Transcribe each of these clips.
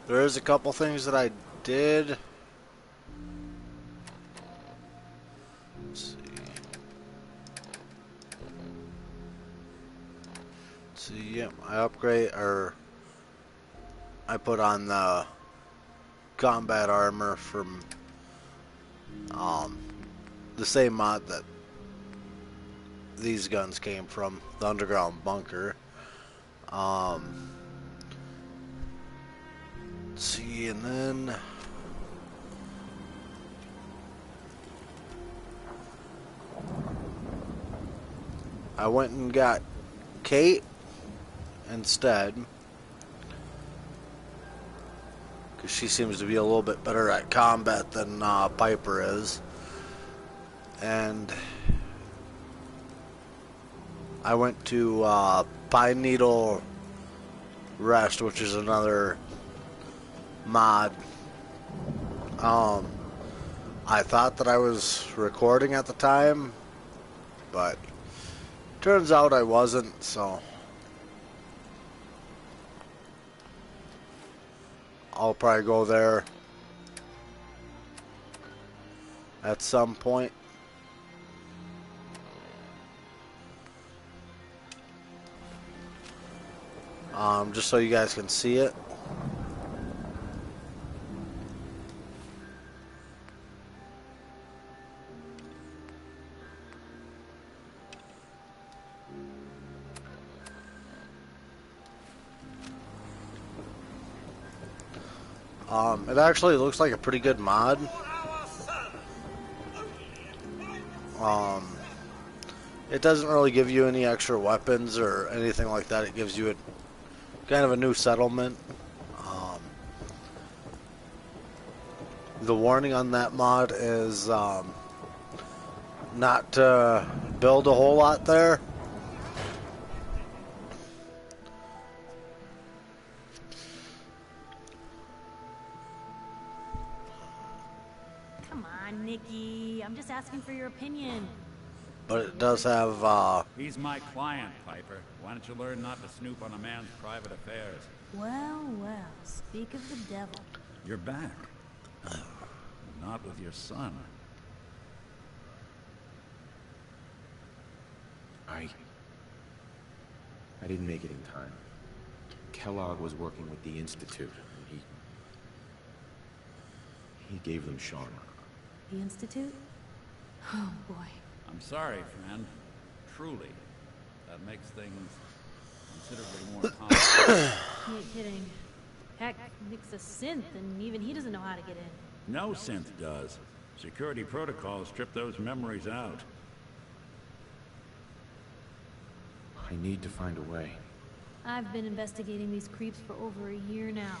There is a couple things that I did. Let's see. Yep, I upgrade, or I put on the combat armor from the same mod that these guns came from, the underground bunker. Let's see, and then I went and got Kate instead, because she seems to be a little bit better at combat than Piper is. And I went to Pine Needle Rest, which is another mod. I thought that I was recording at the time, but turns out I wasn't, so I'll probably go there at some point. Just so you guys can see it. It actually looks like a pretty good mod. It doesn't really give you any extra weapons or anything like that. It gives you a kind of a new settlement. The warning on that mod is not to build a whole lot there. Come on, Nikki. I'm just asking for your opinion. But it does have, He's my client, Piper. Why don't you learn not to snoop on a man's private affairs? Well, well, speak of the devil. You're back. Not with your son. I didn't make it in time. Kellogg was working with the Institute, and he gave them Sean. The Institute? Oh, boy. I'm sorry, friend. Truly. That makes things considerably more complicated. You ain't kidding. Heck, Nick's a synth, and even he doesn't know how to get in. No synth does. Security protocols strip those memories out. I need to find a way. I've been investigating these creeps for over a year now.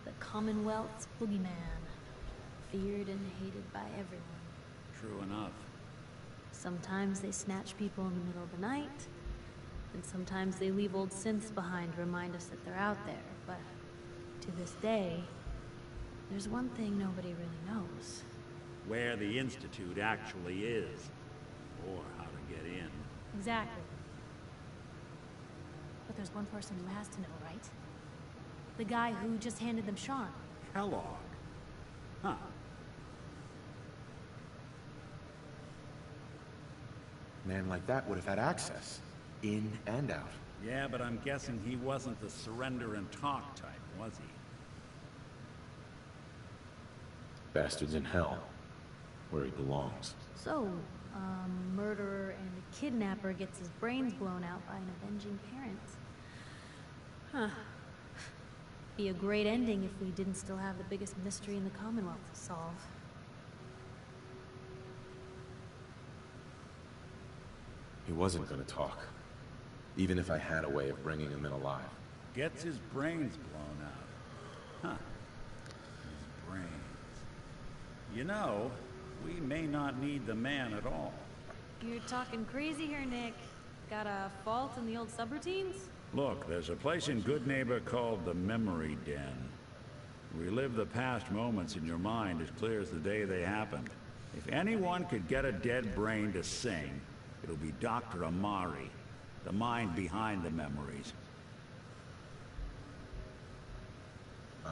The Commonwealth's boogeyman. Feared and hated by everyone. True enough. Sometimes they snatch people in the middle of the night, and sometimes they leave old synths behind to remind us that they're out there. But to this day, there's one thing nobody really knows. Where the Institute actually is. Or how to get in. Exactly. But there's one person who has to know, right? The guy who just handed them Sean. Kellogg. Huh. A man like that would have had access, in and out. Yeah, but I'm guessing he wasn't the surrender and talk type, was he? Bastards in hell, where he belongs. So, a murderer and a kidnapper gets his brains blown out by an avenging parent. Huh. Be a great ending if we didn't still have the biggest mystery in the Commonwealth to solve. He wasn't gonna talk, even if I had a way of bringing him in alive. Gets his brains blown out. Huh. His brains. You know, we may not need the man at all. You're talking crazy here, Nick. Got a fault in the old subroutines? Look, there's a place in Good Neighbor called the Memory Den. Relive the past moments in your mind as clear as the day they happened. If anyone could get a dead brain to sing, it'll be Dr. Amari, the mind behind the memories.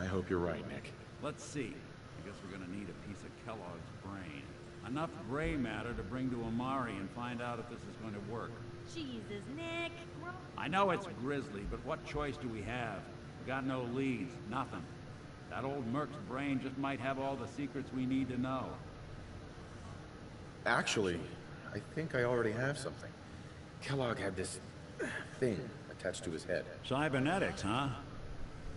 I hope you're right, Nick. Let's see. I guess we're gonna need a piece of Kellogg's brain. Enough gray matter to bring to Amari and find out if this is going to work. Jesus, Nick. I know it's grisly, but what choice do we have? We got no leads, nothing. That old Merc's brain just might have all the secrets we need to know. Actually, I think I already have something. Kellogg had this thing attached to his head. Cybernetics, huh?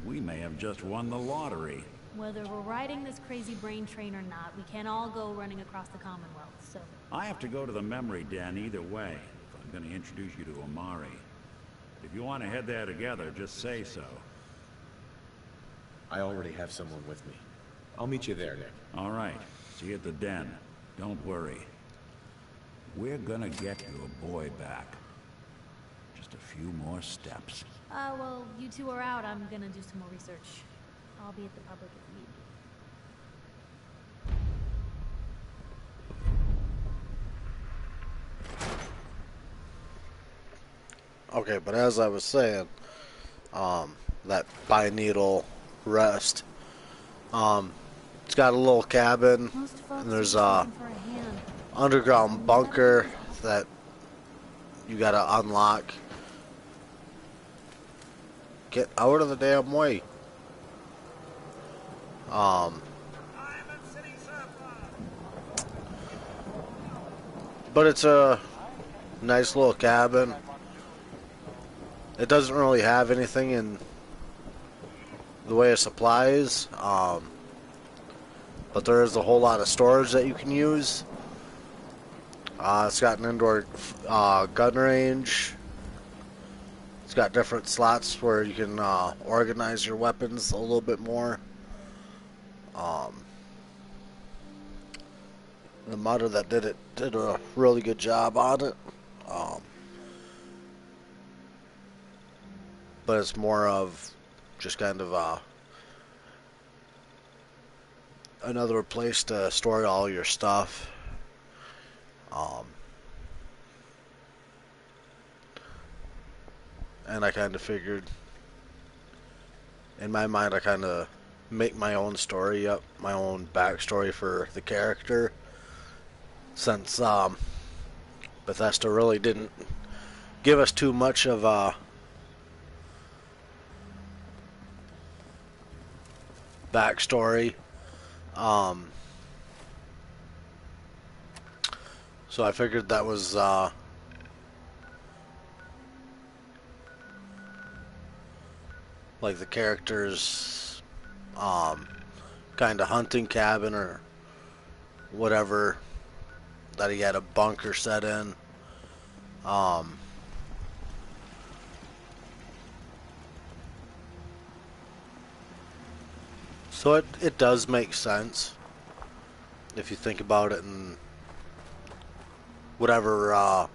We may have just won the lottery. Whether we're riding this crazy brain train or not, we can't all go running across the Commonwealth, so... I have to go to the memory den either way, if I'm gonna introduce you to Amari. If you want to head there together, just say so. I already have someone with me. I'll meet you there, Nick. All right. See you at the den. Don't worry. We're gonna get your boy back. Just a few more steps. Well, you two are out. I'm gonna do some more research. I'll be at the public if you need me. Okay, but as I was saying, that Bineedle Rest, it's got a little cabin, and there's a underground bunker that you gotta unlock. Get out of the damn way. But it's a nice little cabin. It doesn't really have anything in the way of supplies, but there is a whole lot of storage that you can use. It's got an indoor gun range. It's got different slots where you can organize your weapons a little bit more. The modder that did it did a really good job on it. But it's more of just kind of another place to store all your stuff. And I kind of figured, in my mind, I kind of make my own story up, my own backstory for the character, since Bethesda really didn't give us too much of backstory. So I figured that was like the character's kind of hunting cabin or whatever that he had a bunker set in. So it does make sense if you think about it in whatever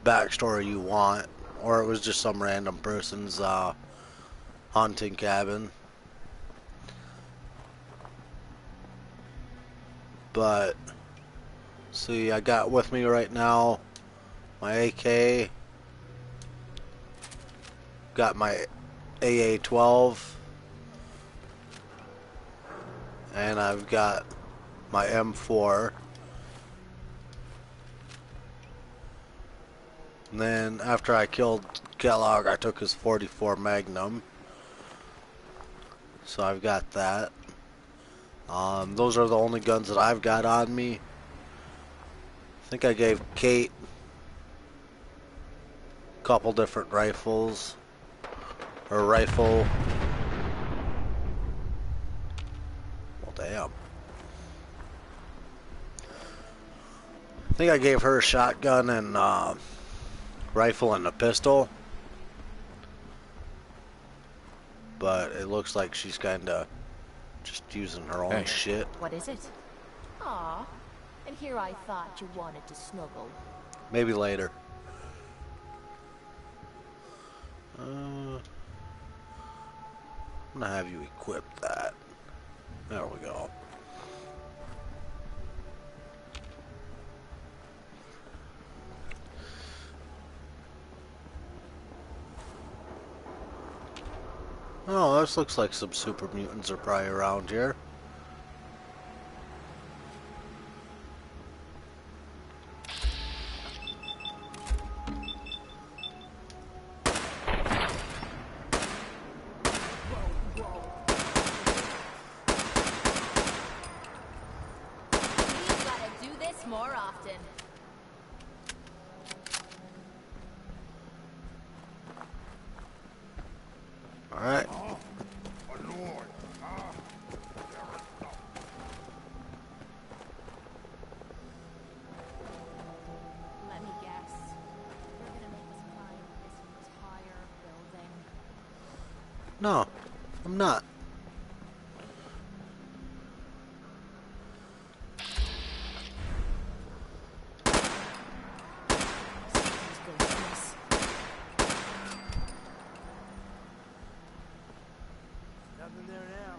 backstory you want, or it was just some random person's hunting cabin. But see, I got with me right now my AK, got my AA-12, and I've got my M4. And then after I killed Kellogg, I took his .44 Magnum. So I've got that. Those are the only guns that I've got on me. I think I gave Kate a couple different rifles. Or rifle. Well, damn. I think I gave her a shotgun and rifle and a pistol. But it looks like she's kinda just using her own shit. What is it? Aw, and here I thought you wanted to snuggle. Maybe later. I'm gonna have you equip that. There we go. Oh, this looks like some super mutants are probably around here. We've gotta do this more often. Alright. Let me guess. You're gonna make us climb this entire building. No, I'm not. Let's go with this. Nothing there now.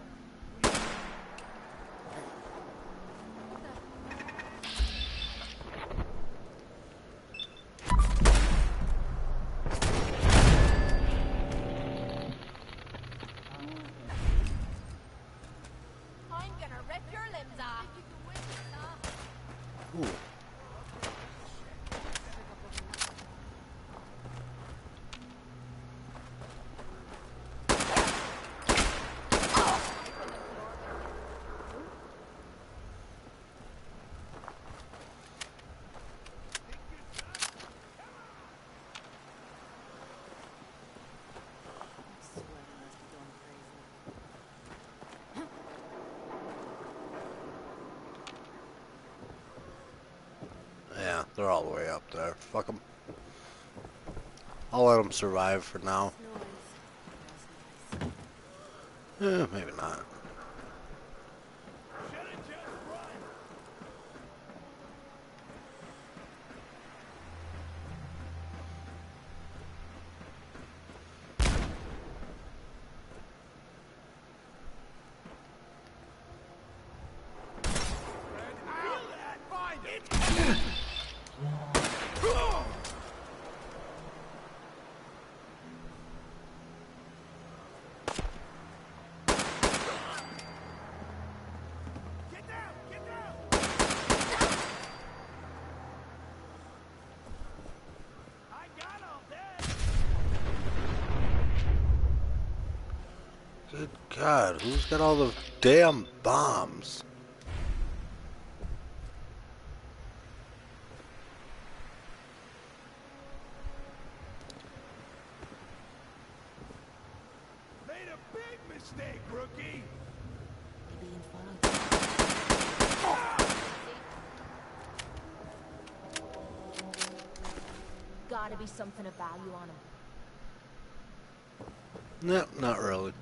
I'm gonna rip your limbs off. Ooh. Yeah, they're all the way up there. Fuck them. I'll let them survive for now. Maybe not. Good God, who's got all the damn bombs? Made a big mistake, rookie. Gotta be something of value on him. No, not really.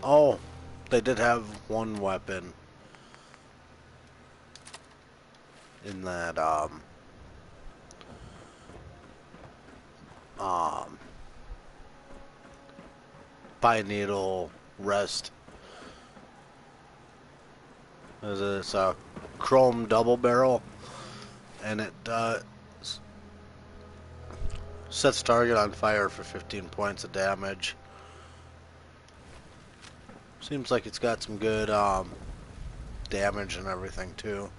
Oh, they did have one weapon in that, Bi-Needle Rest. It's a chrome double barrel, and it sets target on fire for 15 points of damage. Seems like it's got some good damage and everything too.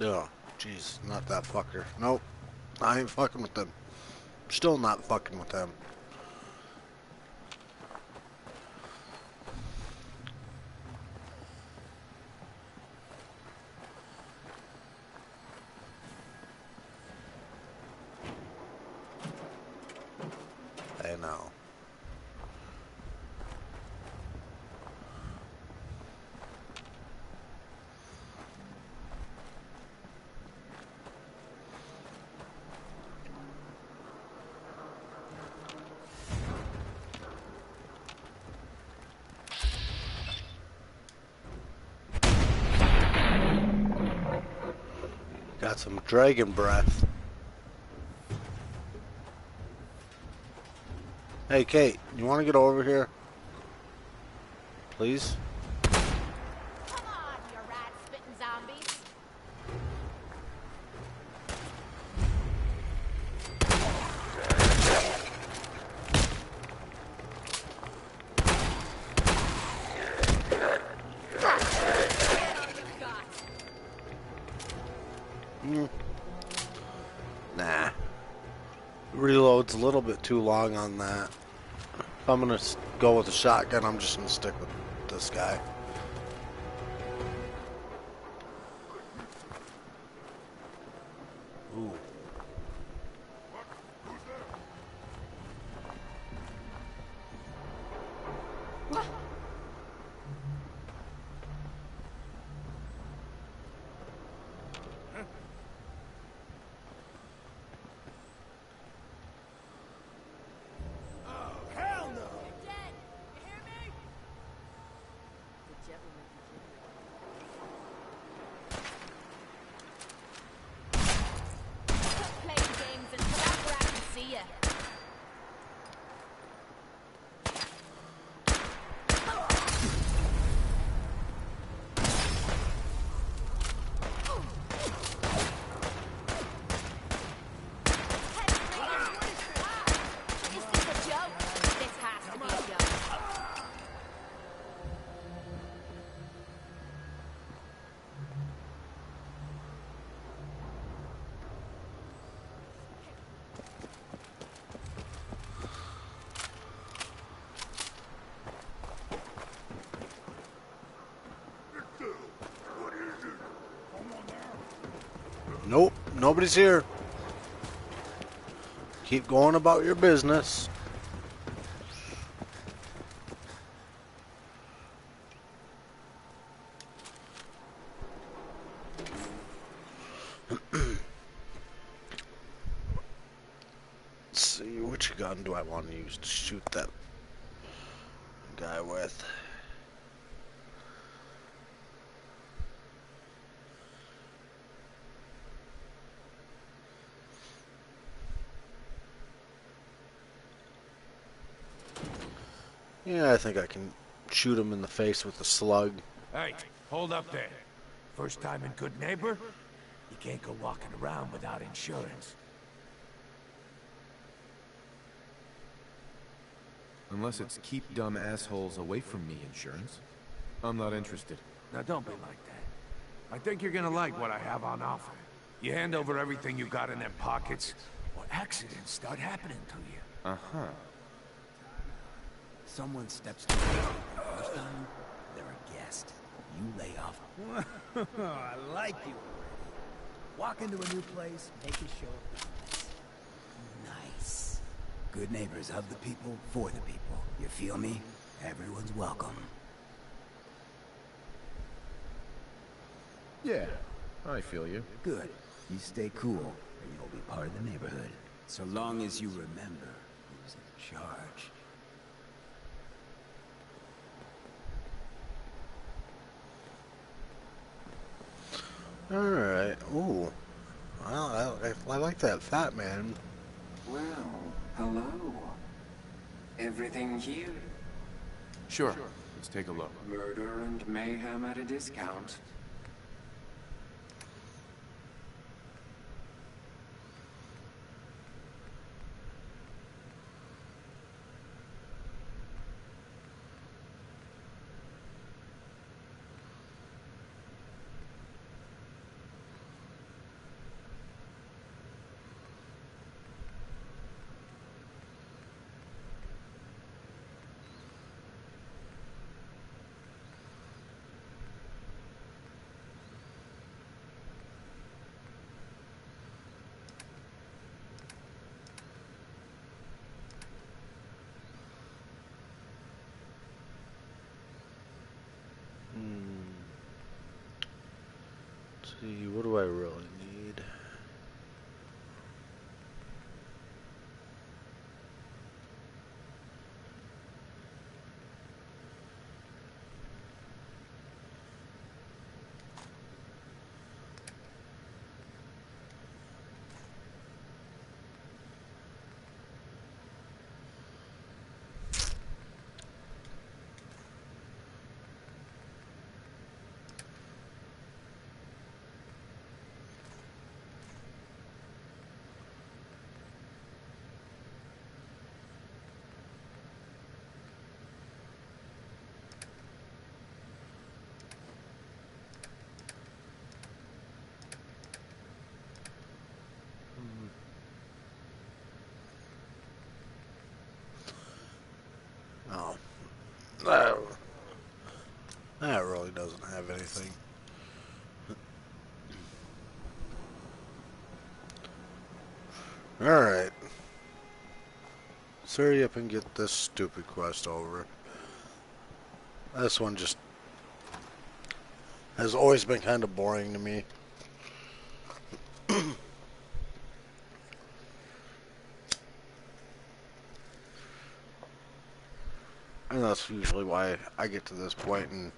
Oh, jeez, not that fucker. Nope, I ain't fucking with them. Still not fucking with them. I know. Got some dragon breath. Hey, Kate, you want to get over here? Please? Come on, you rat-spitting zombies. Nah. Reload's a little bit too long on that. If I'm gonna go with a shotgun, I'm just gonna stick with this guy. Ooh. Hell no! You're dead. You hear me? Quit playing games and come out where I can see you. Is this a joke? This has to be a joke. Nope, nobody's here. Keep going about your business. Let's see, which gun do I want to use to shoot that guy with? Yeah, I think I can shoot him in the face with a slug. Hey, hold up there. First time in Good Neighbor? You can't go walking around without insurance. Unless it's keep dumb assholes away from me insurance. I'm not interested. Now don't be like that. I think you're gonna like what I have on offer. You hand over everything you got in them pockets, or accidents start happening to you. Uh-huh. Someone steps to the table first time, they're a guest. You lay off. I like you already. Walk into a new place, make a show of business. Nice. Good neighbors of the people, for the people. You feel me? Everyone's welcome. Yeah, I feel you. Good. You stay cool, and you'll be part of the neighborhood. So long as you remember who's in charge. Alright, ooh. Well, I like that fat man. Well, hello. Everything here? Sure, let's take a look. Murder and mayhem at a discount. Let's see, what do I really need? That really doesn't have anything. Alright. Let's hurry up and get this stupid quest over. This one just has always been kind of boring to me. And that's usually why I get to this point and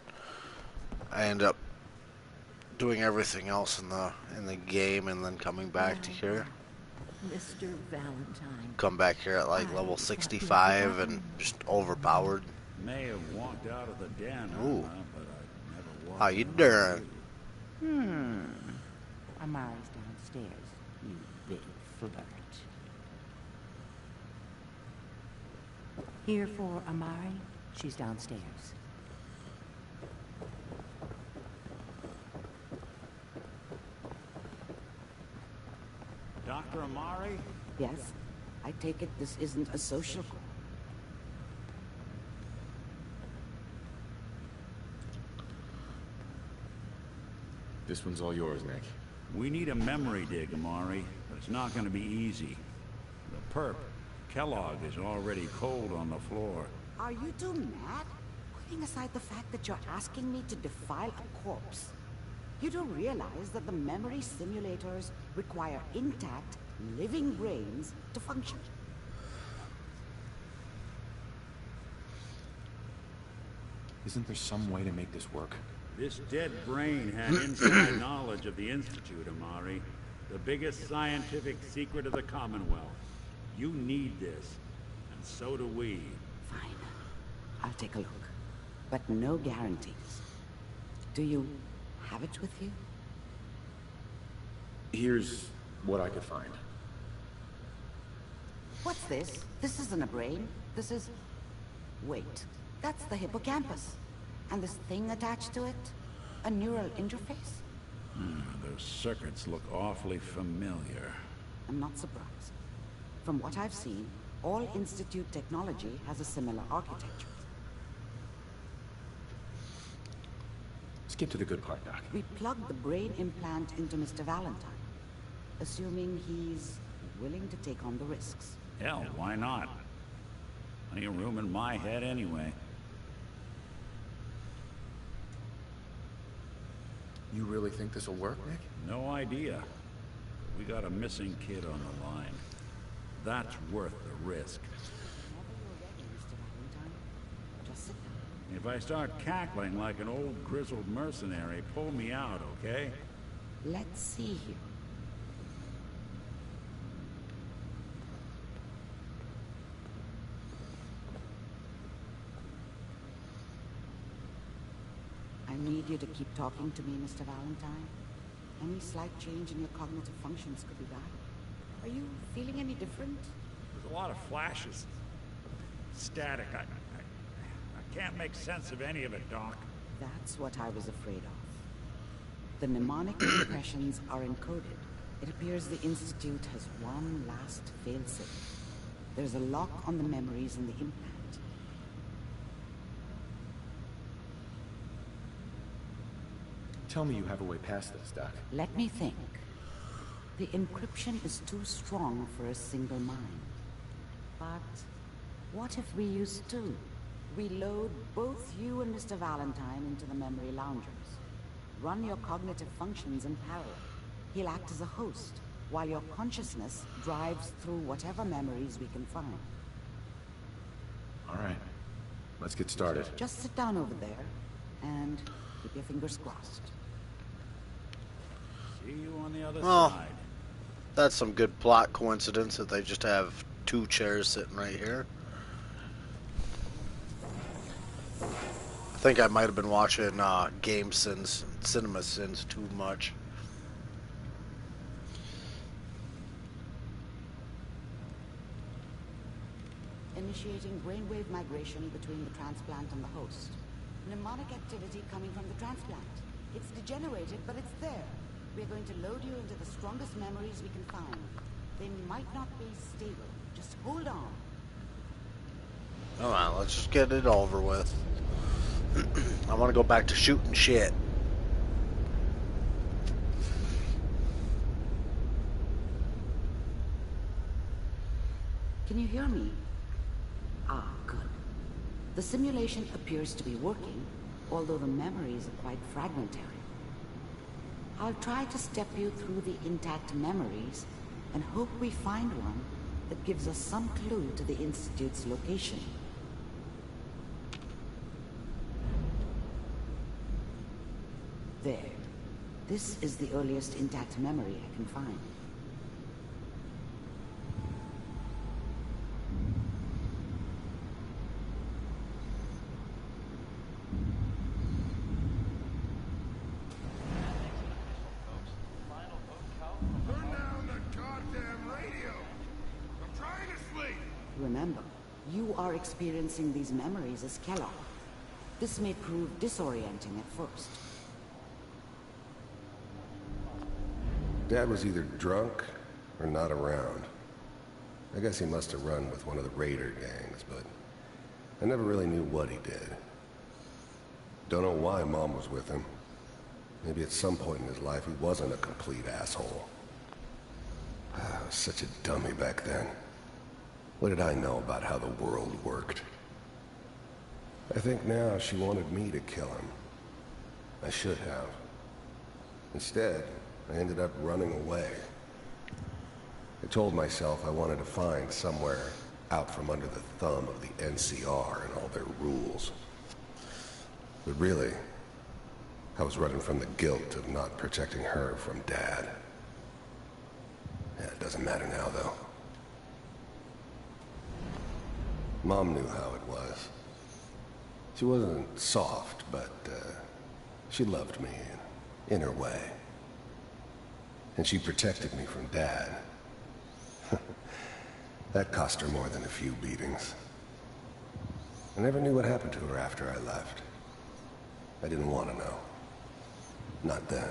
I end up doing everything else in the game and then coming back to here. Mr. Valentine. Come back here at like level 65 and just overpowered. May have walked out of the den, Ooh. but I never walked. How you out. doing? Amari's downstairs, you big flirt. Here for Amari. She's downstairs. Dr. Amari? Yes? I take it this isn't a social call. This one's all yours, Nick. We need a memory dig, Amari, but it's not going to be easy. The perp, Kellogg, is already cold on the floor. Are you two mad? Putting aside the fact that you're asking me to defile a corpse. You do realize that the memory simulators require intact, living brains to function. Isn't there some way to make this work? This dead brain had inside knowledge of the Institute, Amari. The biggest scientific secret of the Commonwealth. You need this, and so do we. Fine. I'll take a look. But no guarantees. Do you have it with you? Here's what I could find. What's this? This isn't a brain. This is... Wait. That's the hippocampus. And this thing attached to it? A neural interface? Those circuits look awfully familiar. I'm not surprised. From what I've seen, all Institute technology has a similar architecture. Let's get to the good part, Doc. We plugged the brain implant into Mr. Valentine, assuming he's willing to take on the risks. Hell, why not? Plenty of room in my head anyway. You really think this'll work, Nick? No idea. We got a missing kid on the line. That's worth the risk. Whenever you're ready, Mr. Valentine, just sit down. If I start cackling like an old grizzled mercenary, pull me out, okay? Let's see here. I need you to keep talking to me, Mr. Valentine. Any slight change in your cognitive functions could be bad. Are you feeling any different? There's a lot of flashes. Static. I can't make sense of any of it, Doc. That's what I was afraid of. The mnemonic impressions are encoded. It appears the Institute has one last failsafe. There's a lock on the memories in the implant. Tell me you have a way past this, Doc. Let me think. The encryption is too strong for a single mind. But what if we use two? We load both you and Mr. Valentine into the memory loungers. Run your cognitive functions in parallel. He'll act as a host, while your consciousness drives through whatever memories we can find. All right. Let's get started. Just sit down over there, and keep your fingers crossed. See you on the other Oh. side. That's some good plot coincidence that they just have two chairs sitting right here. I think I might have been watching Game Sins, Cinema Sins too much. Initiating brainwave migration between the transplant and the host. Mnemonic activity coming from the transplant. It's degenerated, but it's there. We're going to load you into the strongest memories we can find. They might not be stable. Just hold on. Come on, let's just get it over with. I want to go back to shooting shit. Can you hear me? Ah, good. The simulation appears to be working, although the memories are quite fragmentary. I'll try to step you through the intact memories and hope we find one that gives us some clue to the Institute's location. There. This is the earliest intact memory I can find. Turn down the goddamn radio. I'm trying to sleep. Remember, you are experiencing these memories as Kellogg. This may prove disorienting at first. Dad was either drunk or not around. I guess he must have run with one of the raider gangs, but I never really knew what he did. Don't know why Mom was with him. Maybe at some point in his life he wasn't a complete asshole. I was such a dummy back then. What did I know about how the world worked? I think now she wanted me to kill him. I should have. Instead, I ended up running away. I told myself I wanted to find somewhere out from under the thumb of the NCR and all their rules. But really, I was running from the guilt of not protecting her from Dad. Yeah, it doesn't matter now, though. Mom knew how it was. She wasn't soft, but she loved me in her way. And she protected me from Dad. That cost her more than a few beatings. I never knew what happened to her after I left. I didn't want to know. Not then.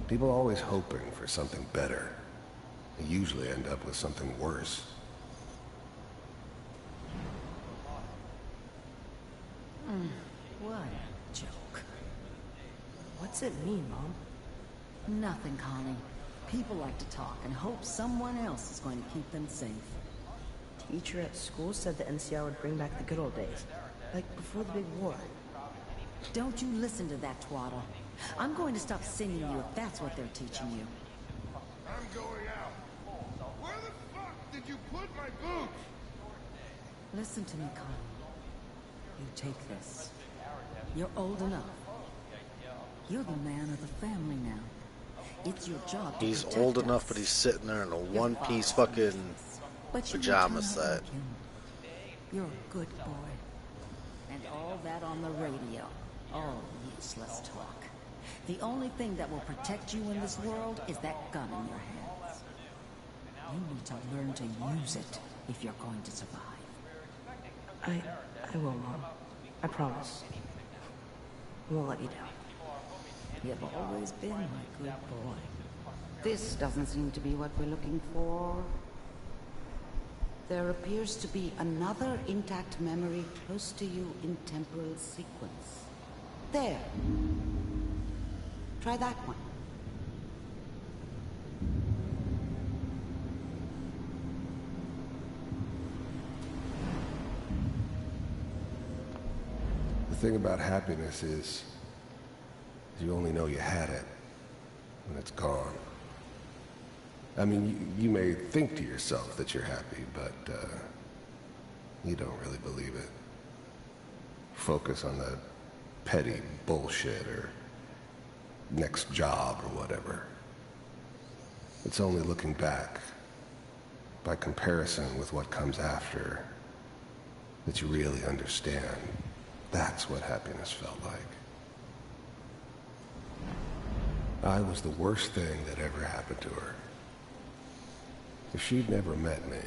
People are always hoping for something better. They usually end up with something worse. What a joke. What's it mean, Mom? Nothing, Connie. People like to talk and hope someone else is going to keep them safe. Teacher at school said the NCR would bring back the good old days. Like before the big war. Don't you listen to that twaddle. I'm going to stop singing you if that's what they're teaching you. I'm going out. Where the fuck did you put my boots? Listen to me, Connie. You take this. You're old enough. You're the man of the family now. It's your job to He's protect old us. enough, but he's sitting there in a one-piece fucking pajama set. You're a good boy. And all that on the radio. All useless talk. The only thing that will protect you in this world is that gun in your hands. You need to learn to use it if you're going to survive. I will, Mom. I promise. I won't let you down. You've always been my good boy. This doesn't seem to be what we're looking for. There appears to be another intact memory close to you in temporal sequence. There. Try that one. The thing about happiness is you only know you had it when it's gone. I mean, you may think to yourself that you're happy, but you don't really believe it. Focus on the petty bullshit or next job or whatever. It's only looking back, by comparison with what comes after, that you really understand. That's what happiness felt like. I was the worst thing that ever happened to her. If she'd never met me,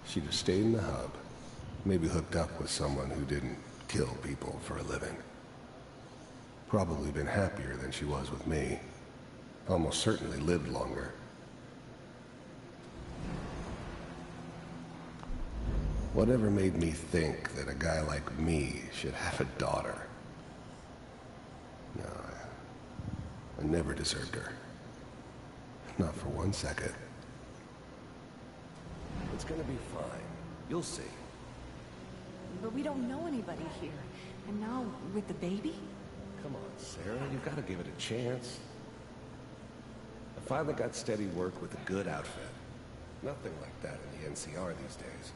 she'd have stayed in the hub, maybe hooked up with someone who didn't kill people for a living. Probably been happier than she was with me. Almost certainly lived longer. Whatever made me think that a guy like me should have a daughter? No, I never deserved her. Not for 1 second. It's gonna be fine. You'll see. But we don't know anybody here. And now, with the baby? Come on, Sarah, you gotta give it a chance. I finally got steady work with a good outfit. Nothing like that in the NCR these days.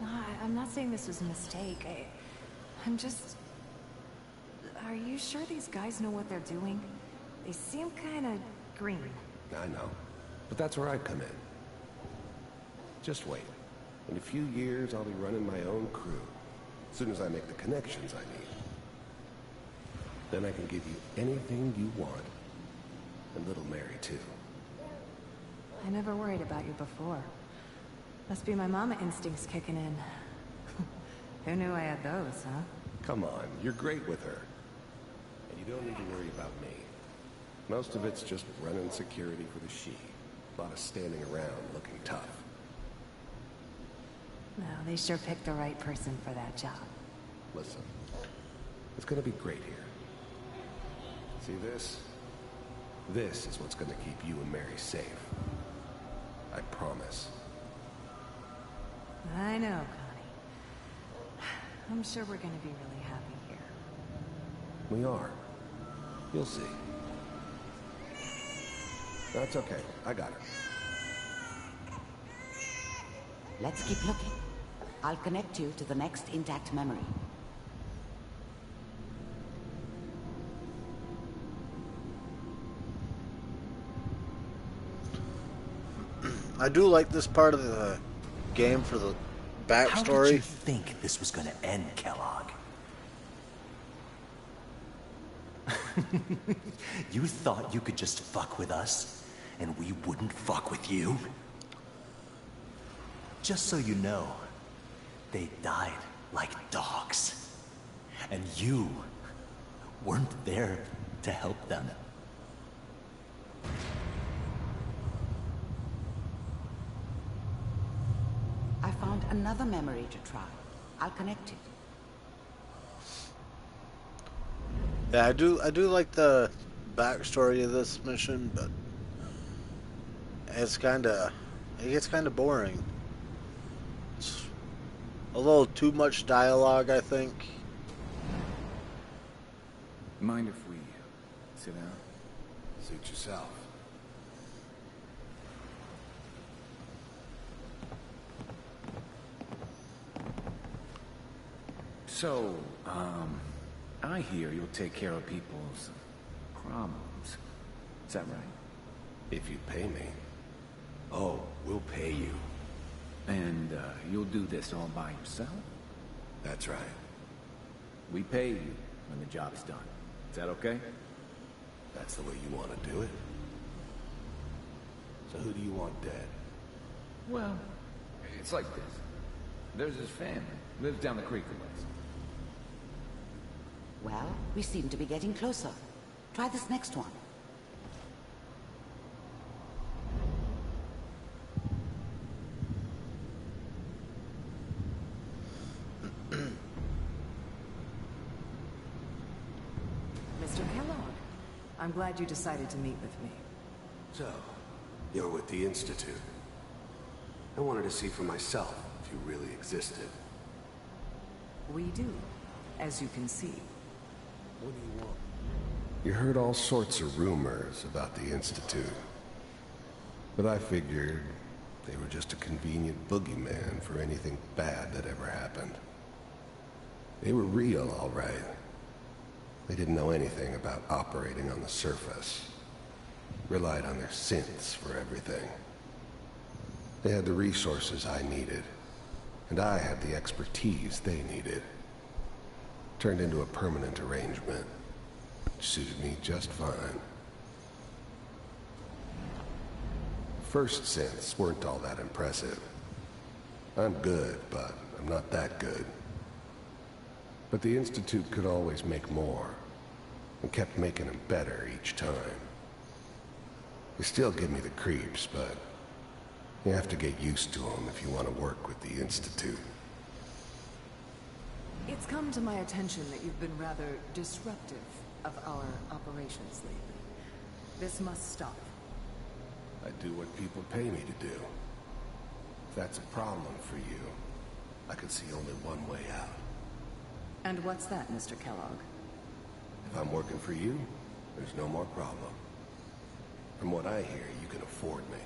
No, I'm not saying this was a mistake. I'm just... Are you sure these guys know what they're doing? They seem kinda green. I know, but that's where I come in. Just wait. In a few years, I'll be running my own crew. As soon as I make the connections I need. Then I can give you anything you want. And little Mary, too. I never worried about you before. Must be my mama instincts kicking in. Who knew I had those, huh? Come on, you're great with her. And you don't need to worry about me. Most of it's just running security for the she. A lot of standing around looking tough. No, they sure picked the right person for that job. Listen, it's gonna be great here. See this? This is what's gonna keep you and Mary safe. I promise. I know, Connie. I'm sure we're gonna be really happy here. We are. You'll see. That's okay. I got it. Let's keep looking. I'll connect you to the next intact memory. I do like this part of the game for the backstory. How did you think this was gonna end, Kellogg? You thought you could just fuck with us, and we wouldn't fuck with you? Just so you know, they died like dogs. And you weren't there to help them. I found another memory to try. I'll connect it. Yeah, I do like the backstory of this mission, but it gets kind of boring. It's a little too much dialogue, I think. Mind if we sit down? Suit yourself. So, I hear you'll take care of people's problems. Is that right? If you pay me. Oh, we'll pay you. And, you'll do this all by yourself? That's right. We pay you when the job's done. Is that okay? That's the way you want to do it. So who do you want dead? Well, it's like this. There's his family. Lives down the creek a ways. Well, we seem to be getting closer. Try this next one. Mr. Kellogg, I'm glad you decided to meet with me. So, you're with the Institute. I wanted to see for myself if you really existed. We do, as you can see. What do you want? You heard all sorts of rumors about the Institute. But I figured they were just a convenient boogeyman for anything bad that ever happened. They were real, all right. They didn't know anything about operating on the surface. Relied on their synths for everything. They had the resources I needed. And I had the expertise they needed. Turned into a permanent arrangement. Which suited me just fine. First synths weren't all that impressive. I'm good, but I'm not that good. But the Institute could always make more. And kept making them better each time. They still give me the creeps, but You have to get used to them if you want to work with the Institute. It's come to my attention that you've been rather disruptive of our operations lately. This must stop. I do what people pay me to do. If that's a problem for you, I can see only one way out. And what's that, Mr. Kellogg? If I'm working for you, there's no more problem. From what I hear, you can afford me.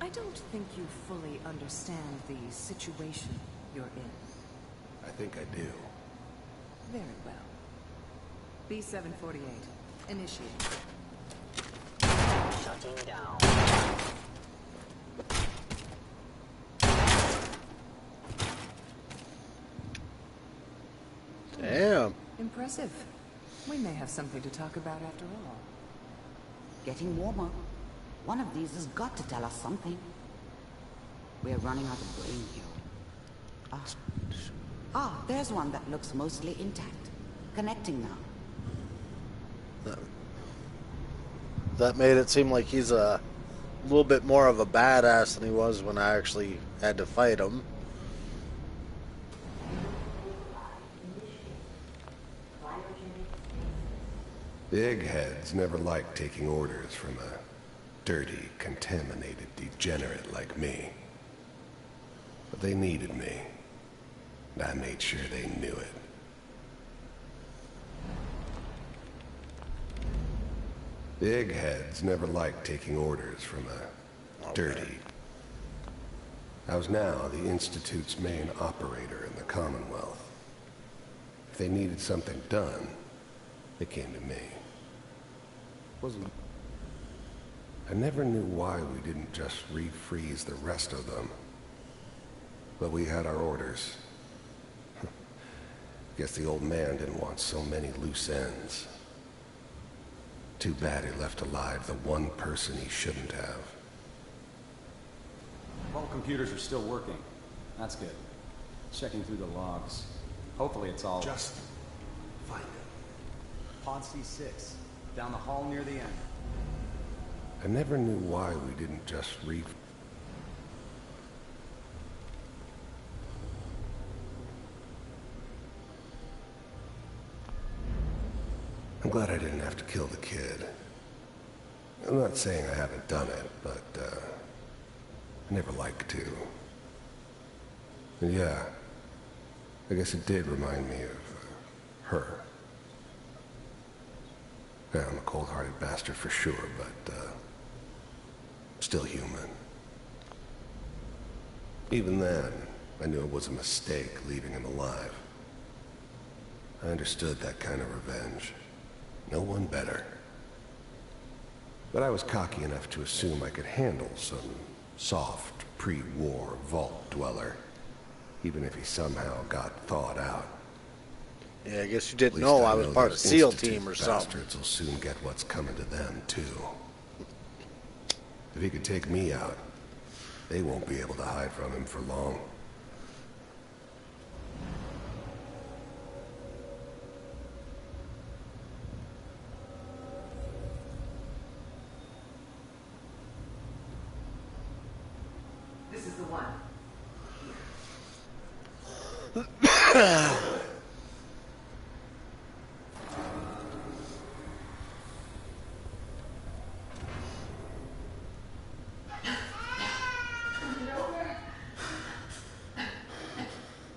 I don't think you fully understand the situation you're in. I think I do. Very well. B-748. Initiate. Shutting down. Damn. Impressive. We may have something to talk about after all. Getting warmer. One of these has got to tell us something. We're running out of brain here. There's one that looks mostly intact. Connecting now. That made it seem like he's a little bit more of a badass than he was when I actually had to fight him. The eggheads never liked taking orders from a dirty, contaminated degenerate like me. But they needed me, and I made sure they knew it. The eggheads never liked taking orders from a dirty... I was now the Institute's main operator in the Commonwealth. If they needed something done, they came to me. I never knew why we didn't just refreeze the rest of them. But we had our orders. Guess the old man didn't want so many loose ends. Too bad he left alive the one person he shouldn't have. All computers are still working. That's good. Checking through the logs. Hopefully it's all... Just find it. Pod C6. Down the hall near the end. I never knew why we didn't just I'm glad I didn't have to kill the kid. I'm not saying I haven't done it, but, I never like to. And yeah, I guess it did remind me of, her. Yeah, I'm a cold-hearted bastard for sure, but, still human. Even then, I knew it was a mistake leaving him alive. I understood that kind of revenge. No one better. But I was cocky enough to assume I could handle some soft, pre-war vault dweller, even if he somehow got thawed out. Yeah, I guess you didn't know I was part of SEAL team or something. Bastards will soon get what's coming to them, too. If he could take me out, they won't be able to hide from him for long. This is the one.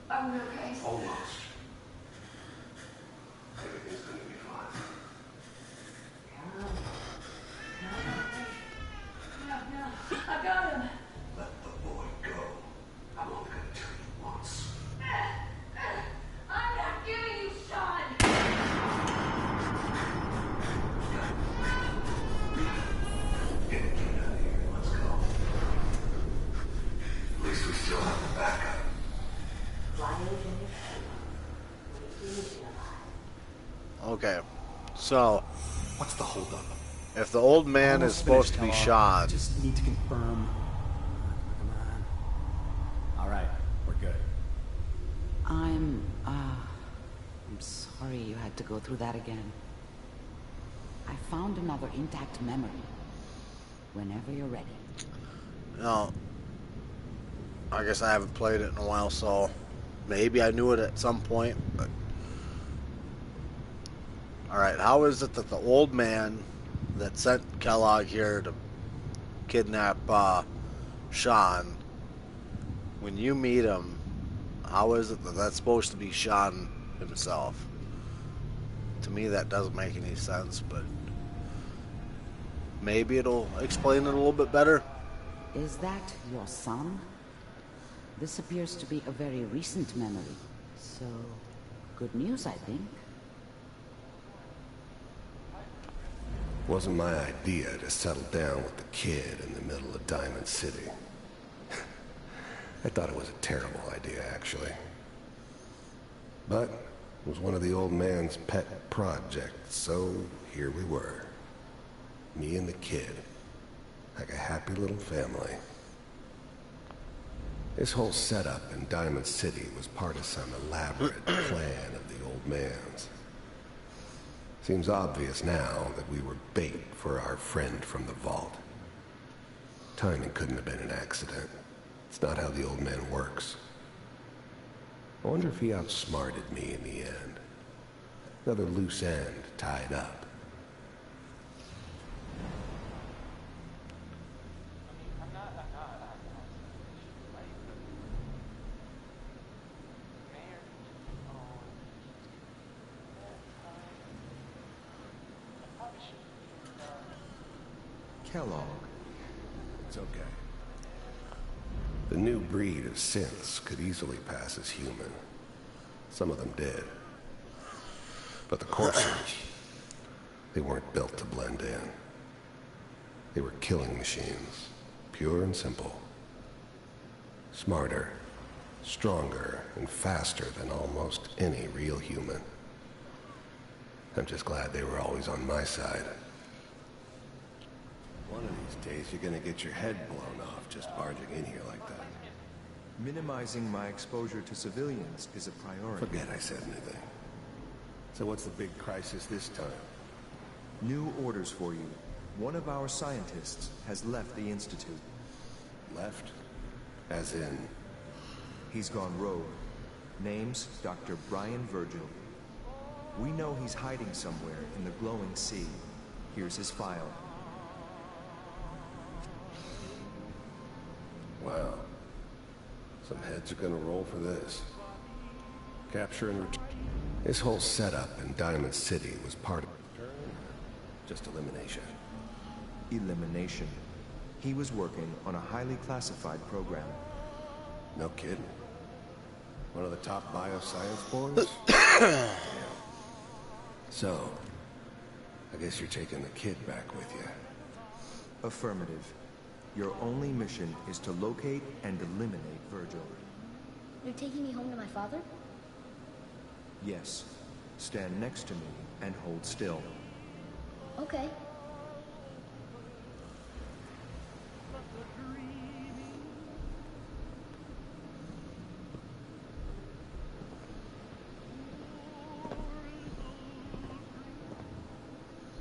Are we okay? Almost. Everything's gonna be fine. No, I got him. Let the boy go. I'm only gonna tell you once. I'm not giving you Sean. Get out of here. Let's go. At least we still have the backup. Okay, so what's the holdup? If the old man is Almost supposed to be finished, Kellogg. shot, Just need to confirm. Come on. All right, we're good. I'm sorry you had to go through that again. I found another intact memory. Whenever you're ready. now I guess I haven't played it in a while, so maybe I knew it at some point. But all right, how is it that the old man that sent Kellogg here to kidnap Sean, when you meet him, how is it that that's supposed to be Sean himself? To me, that doesn't make any sense, but maybe it'll explain it a little bit better. Is that your son? This appears to be a very recent memory, so good news, I think. Wasn't my idea to settle down with the kid in the middle of Diamond City. I thought it was a terrible idea, actually. But it was one of the old man's pet projects, so here we were. Me and the kid, like a happy little family. This whole setup in Diamond City was part of some elaborate plan of the old man's. Seems obvious now that we were bait for our friend from the vault. Timing couldn't have been an accident. It's not how the old man works. I wonder if he outsmarted me in the end. Another loose end tied up. Kellogg. It's okay. The new breed of synths could easily pass as human. Some of them did. But the Corsairs, they weren't built to blend in. They were killing machines, pure and simple. Smarter, stronger, and faster than almost any real human. I'm just glad they were always on my side. One of these days, you're gonna get your head blown off just barging in here like that. Minimizing my exposure to civilians is a priority. Forget I said anything. So what's the big crisis this time? New orders for you. One of our scientists has left the Institute. Left? As in? He's gone rogue. Name's Dr. Brian Virgil. We know he's hiding somewhere in the glowing sea. Here's his file. Wow. Some heads are gonna roll for this. Capture and return. This whole setup in Diamond City was part of just elimination. Elimination. He was working on a highly classified program. No kidding. One of the top bioscience boys? Yeah. So, I guess you're taking the kid back with you. Affirmative. Your only mission is to locate and eliminate Virgil. You're taking me home to my father? Yes. Stand next to me and hold still. Okay.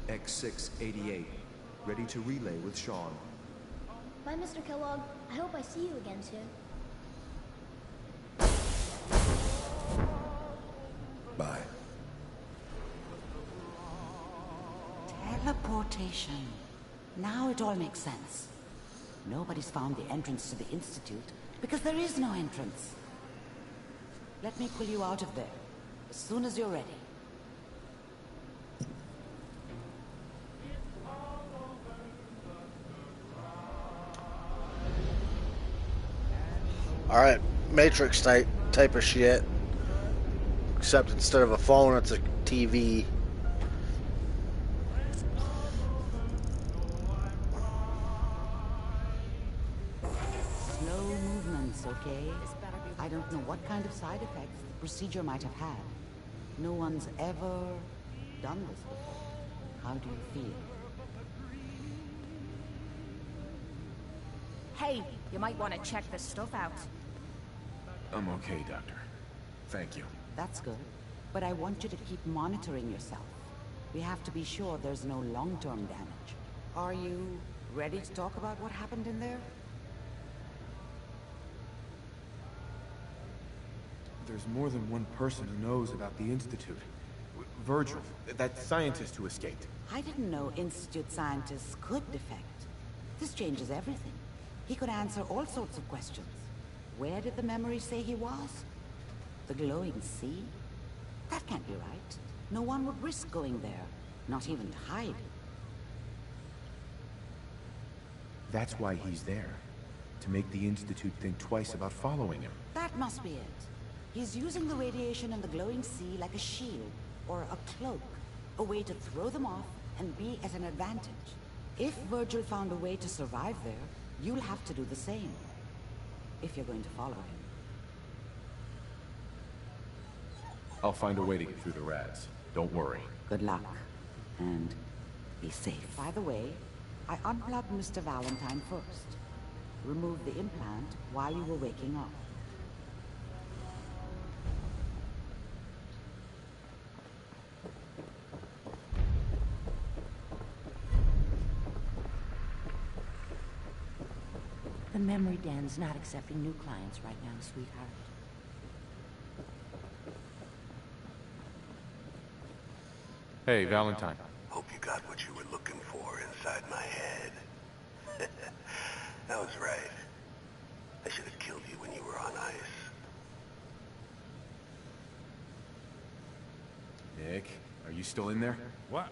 X688. Ready to relay with Sean. Bye, Mr. Kellogg. I hope I see you again soon. Bye. Teleportation. Now it all makes sense. Nobody's found the entrance to the Institute because there is no entrance. Let me pull you out of there as soon as you're ready. Alright, Matrix type of shit. Except instead of a phone, it's a TV. Slow movements, okay? I don't know what kind of side effects the procedure might have had. No one's ever done this before. How do you feel? Hey, you might want to check this stuff out. I'm okay, Doctor. Thank you. That's good. But I want you to keep monitoring yourself. We have to be sure there's no long-term damage. Are you ready to talk about what happened in there? there's more than one person who knows about the Institute. Virgil, that scientist who escaped. I didn't know Institute scientists could defect. This changes everything. He could answer all sorts of questions. Where did the memory say he was? The glowing sea? That can't be right. No one would risk going there, not even to hide. That's why he's there. To make the Institute think twice about following him. That must be it. He's using the radiation in the glowing sea like a shield, or a cloak. A way to throw them off and be at an advantage. If Virgil found a way to survive there, you'll have to do the same. If you're going to follow him. I'll find a way to get through the rats. Don't worry. Good luck. And be safe. By the way, I unplugged Mr. Valentine first. Removed the implant while you were waking up. The memory den's not accepting new clients right now, sweetheart. Hey, Valentine. Hope you got what you were looking for inside my head. That was right. I should have killed you when you were on ice. Nick, are you still in there? What?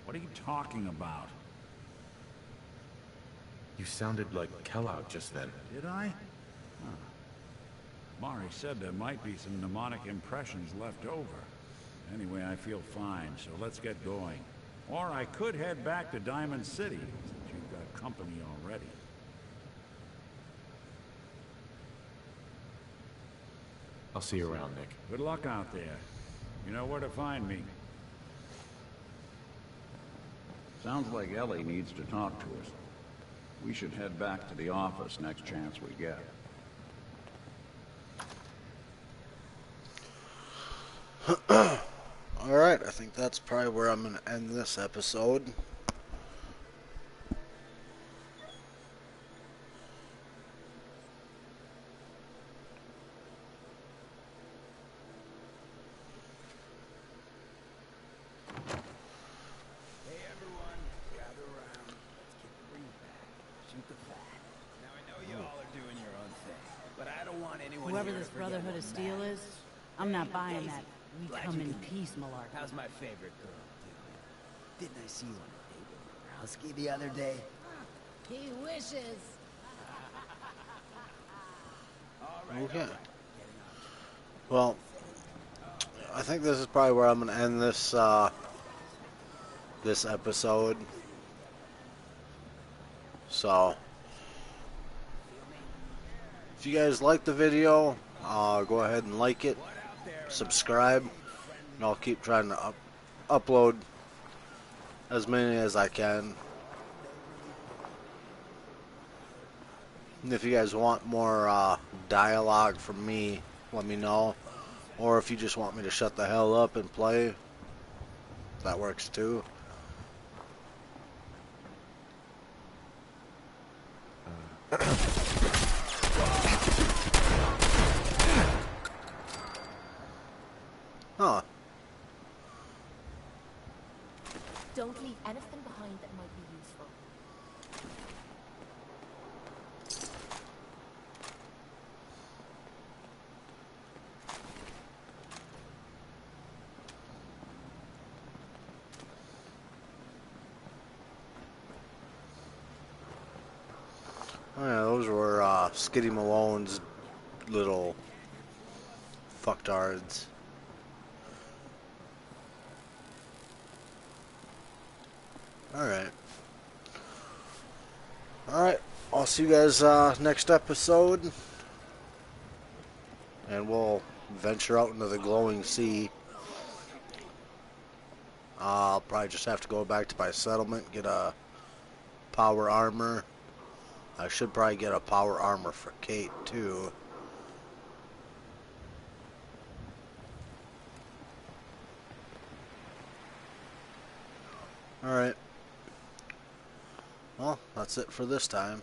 What are you talking about? You sounded like Kellogg just then. Did I? Huh. Mari said there might be some mnemonic impressions left over. Anyway, I feel fine, so let's get going. Or I could head back to Diamond City, since you've got company already. I'll see you around, Nick. Good luck out there. You know where to find me. Sounds like Ellie needs to talk to us. We should head back to the office next chance we get. Alright, I think that's probably where I'm going to end this episode. Hey everyone, gather around. Let's get the ring back. Shoot the fat. Now I know you all are doing your own thing, but I don't want anyone Whoever here this to forget Brotherhood what of Steel matters. is, I'm not buying Daisy, that. We glad come you in can make peace, it. malarkey. How's my favorite girl doing? Didn't I see you on a date with Browski the other day? He wishes. Okay. Well, I think this is probably where I'm going to end this this episode. So, if you guys like the video, go ahead and like it, subscribe, and I'll keep trying to upload as many as I can. And if you guys want more dialogue from me, let me know. Or if you just want me to shut the hell up and play, that works too. Huh. Don't leave anything behind that might be useful. Oh yeah, those were Skitty Malone's little fucktards. Alright. Alright, I'll see you guys next episode. And we'll venture out into the glowing sea. I'll probably just have to go back to my settlement, get a power armor. I should probably get a power armor for Kate too. Alright. Well, that's it for this time.